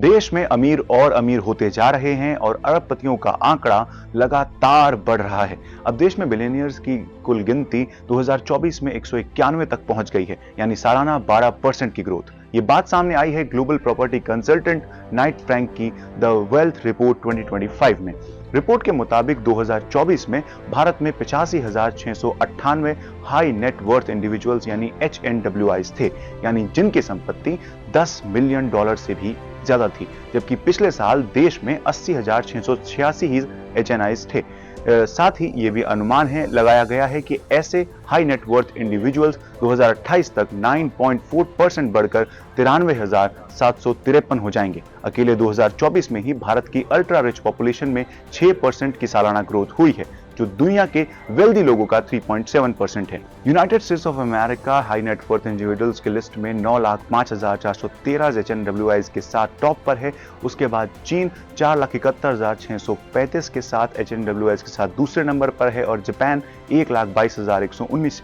देश में अमीर और अमीर होते जा रहे हैं और अरबपतियों का आंकड़ा लगातार बढ़ रहा है। अब देश में बिलियनियर्स की कुल गिनती 2024 में 191 तक पहुंच गई है, यानी सालाना 12% की ग्रोथ। ये बात सामने आई है global property consultant Knight Frank की द वेल्थ रिपोर्ट 2025 में। रिपोर्ट के मुताबिक 2024 में भारत में 85,698 हाई नेट वर्थ इंडिविजुअल्स यानी HNWIs थे, यानी जिनकी संपत्ति $10 मिलियन से भी ज्यादा थी, जबकि पिछले साल देश में 80,686 ही HNIs थे। साथ ही ये भी अनुमान लगाया गया है कि ऐसे हाई नेट वर्थ इंडिविजुअल्स 2028 तक 9.4% बढ़कर 93,753 हो जाएंगे। अकेले 2024 में ही भारत की अल्ट्रा रिच पॉपुलेशन में 6% की सालाना ग्रोथ हुई है, जो दुनिया के वेल्दी लोगों का 3.7% है। United states of America high net worth individuals की लिस्ट में 9,05,413 HNWIs के साथ टॉप पर है। उसके बाद चीन 4,71,635 के साथ HNWIs के साथ दूसरे नंबर पर है और जापान 1,22,119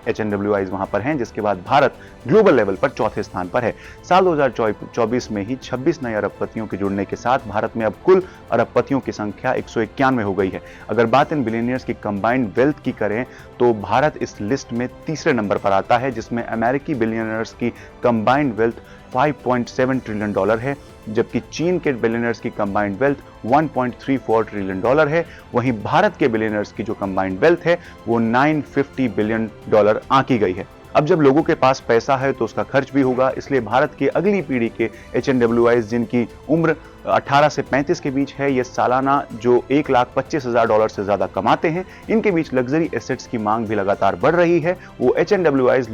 HNWIs वहां पर हैं, जिसके बाद भारत ग्लोबल लेवल पर चौथे स्थान पर है। साल 2024 में ही 26 नए अरबपतियों के जुड़ने के साथ भारत में अब कुल अरबपतियों की संख्या 191 हो गई है। अगर बात इन बिलियनियर्स की कंबाइंड वेल्थ की करें तो भारत इस लिस्ट में तीसरे नंबर पर आता है, जिसमें अमेरिकी बिलियनियर्स की कंबाइंड वेल्थ $5.7 ट्रिलियन है, जबकि चीन के बिलियनर्स की कंबाइंड वेल्थ $1.34 ट्रिलियन है। वहीं भारत के बिलियनर्स की जो कंबाइंड वेल्थ है वो $950 बिलियन आंकी गई है। अब जब लोगों के पास पैसा है तो उसका खर्च भी होगा, इसलिए भारत की अगली पीढ़ी के HNWIs जिनकी उम्र 18 से 35 के बीच है, ये सालाना जो $1,25,000 से ज्यादा कमाते हैं, इनके बीच लग्जरी एसेट्स की मांग भी लगातार बढ़ रही है। वो HNWIs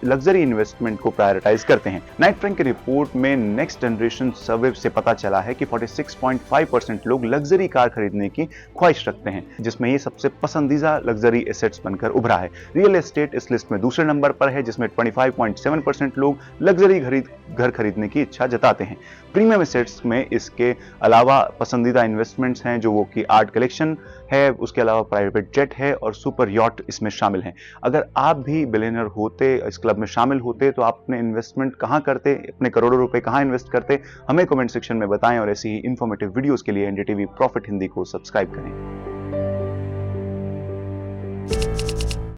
लग्जरी इन्वेस्टमेंट को प्रायोरिटाइज करते हैं। नाइट फ्रैंक की रिपोर्ट में नेक्स्ट जनरेशन सर्वे से पता चला है कि 46.5% लोग लग्जरी कार खरीदने की ख्वाहिश रखते हैं, जिसमें ये सबसे पसंदीदा लग्जरी एसेट्स बनकर उभरा है। रियल एस्टेट इस लिस्ट में दूसरे नंबर पर है, जिसमें 25.7% लोग लग्जरी घर खरीदने की इच्छा जताते हैं। प्रीमियम एसेट्स में इसके अलावा पसंदीदा इन्वेस्टमेंट्स हैं, जो वो कि आर्ट कलेक्शन है, उसके अलावा प्राइवेट जेट है और सुपर यॉट इसमें शामिल हैं। अगर आप भी बिलियनर होते, इस क्लब में शामिल होते, तो आप अपने इन्वेस्टमेंट कहां करते, अपने करोड़ों रुपए कहां इन्वेस्ट करते, हमें कमेंट सेक्शन में बताएं और ऐसी ही इंफॉर्मेटिव वीडियोस के लिए एनडीटीवी प्रॉफिट हिंदी को सब्सक्राइब करें।